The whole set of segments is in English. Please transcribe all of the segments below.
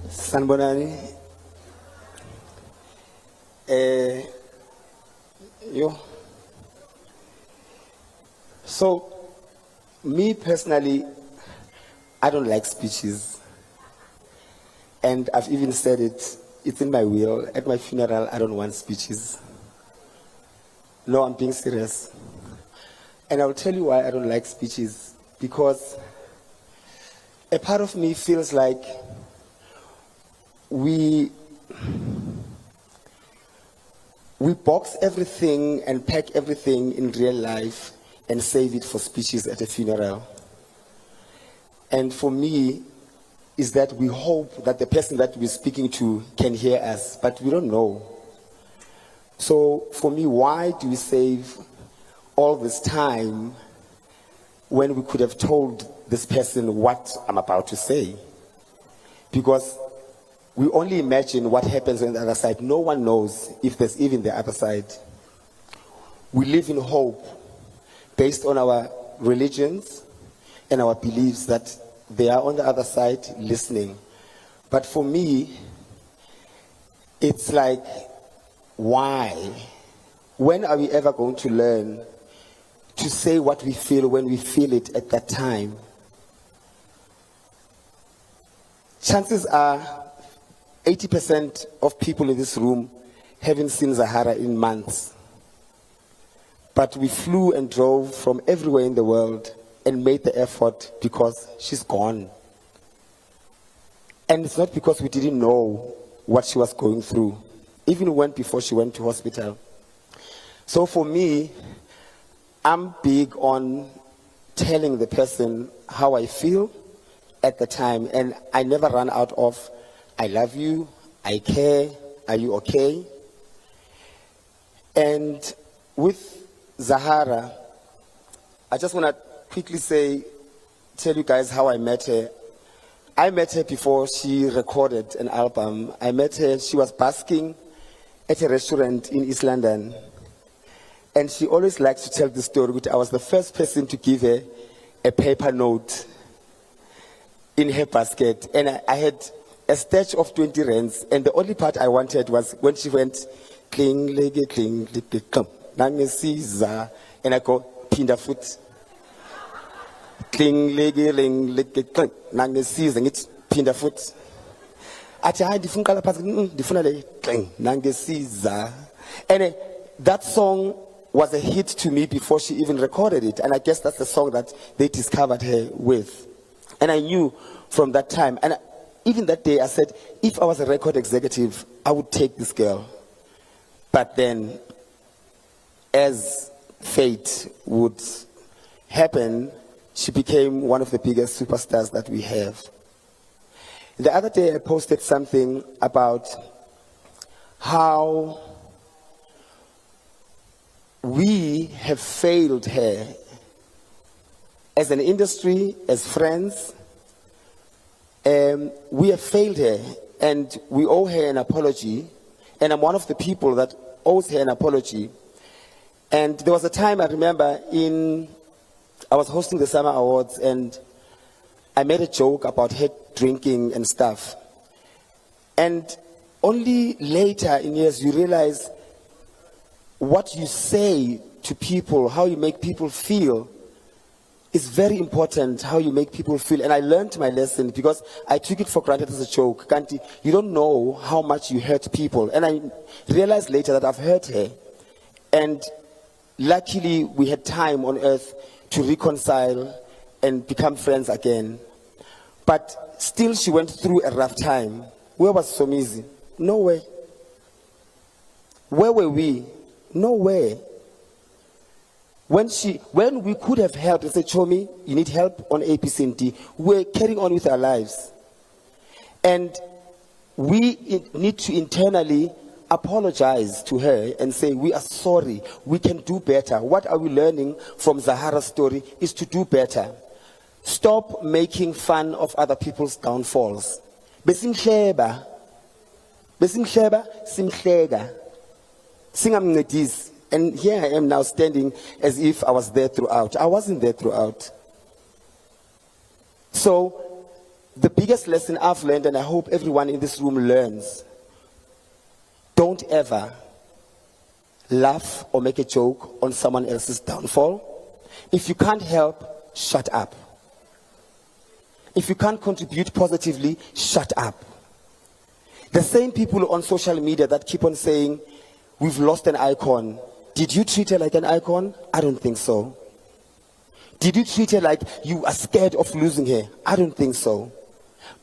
Sanbonani. Yo. So, me personally, I don't like speeches. And I've even said it, it's in my will. At my funeral, I don't want speeches. No, I'm being serious. And I'll tell you why I don't like speeches. Because a part of me feels like we box everything and pack everything in real life and save it for speeches at a funeral. And for me, is that we hope that the person that we're speaking to can hear us, but we don't know. So for me, why do we save all this time when we could have told this person what I'm about to say? Because we only imagine what happens on the other side. No one knows if there's even the other side. We live in hope based on our religions and our beliefs that they are on the other side listening. But for me, it's like, why? When are we ever going to learn to say what we feel when we feel it at that time? Chances are 80% of people in this room haven't seen Zahara in months. But we flew and drove from everywhere in the world and made the effort because she's gone. And it's not because we didn't know what she was going through, even before she went to hospital. So for me, I'm big on telling the person how I feel at the time, and I never run out of, I love you, I care, are you okay? And with Zahara, I just want to quickly tell you guys how I met her. I met her before she recorded an album. I met her, she was basking at a restaurant in East London. And she always likes to tell the story, which I was the first person to give her a paper note in her basket. And I had a stash of 20 rands. And the only part I wanted was when she went, cling, lege, cling, lege, come. And I go, pinda foot. Cling, lege, ling, lege, cling. And it's pinda foot. And that song was a hit to me before she even recorded it. And I guess that's the song that they discovered her with. And I knew from that time, and even that day I said, if I was a record executive, I would take this girl. But then, as fate would happen, she became one of the biggest superstars that we have. The other day I posted something about how we have failed her as an industry, as friends. We have failed her, and we owe her an apology. And I'm one of the people that owes her an apology. And there was a time I remember I was hosting the Summer Awards, and I made a joke about her drinking and stuff. And only later in years you realize what you say to people, how you make people feel, is very important, how you make people feel. And I learned my lesson because I took it for granted as a joke. Kanti, you don't know how much you hurt people. And I realized later that I've hurt her. And luckily, we had time on earth to reconcile and become friends again. But still, she went through a rough time. Where was Somizi? Nowhere. Where were we? Nowhere. When we could have helped and said, Chomi, you need help on APCNT, we're carrying on with our lives. And we need to internally apologize to her and say, we are sorry, we can do better. What are we learning from Zahara's story is to do better. Stop making fun of other people's downfalls. Besimhleba, simhleka. Singamncedisi. And here I am now standing as if I was there throughout. I wasn't there throughout. So The biggest lesson I've learned, and I hope everyone in this room learns, don't ever laugh or make a joke on someone else's downfall. If you can't help, shut up. If you can't contribute positively, shut up. The same people on social media that keep on saying, we've lost an icon. Did you treat her like an icon? I don't think so. Did you treat her like you are scared of losing her? I don't think so.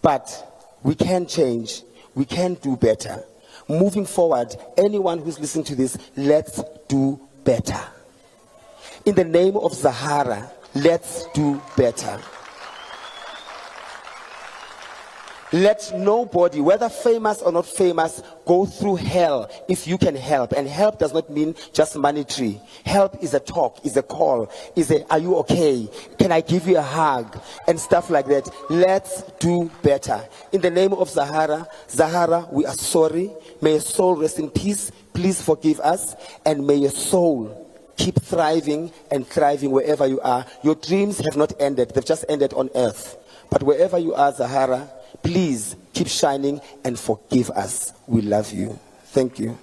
But we can change. We can do better. Moving forward, anyone who's listening to this, let's do better. In the name of Zahara, let's do better. Let nobody, whether famous or not famous, go through hell if you can help. And help does not mean just monetary. Help is a talk, is a call, is a, are you okay? Can I give you a hug? And stuff like that. Let's do better. In the name of Zahara, Zahara, we are sorry. May your soul rest in peace. Please forgive us. And may your soul keep thriving and thriving wherever you are. Your dreams have not ended. They've just ended on earth. But wherever you are, Zahara, please keep shining and forgive us. We love you. Thank you.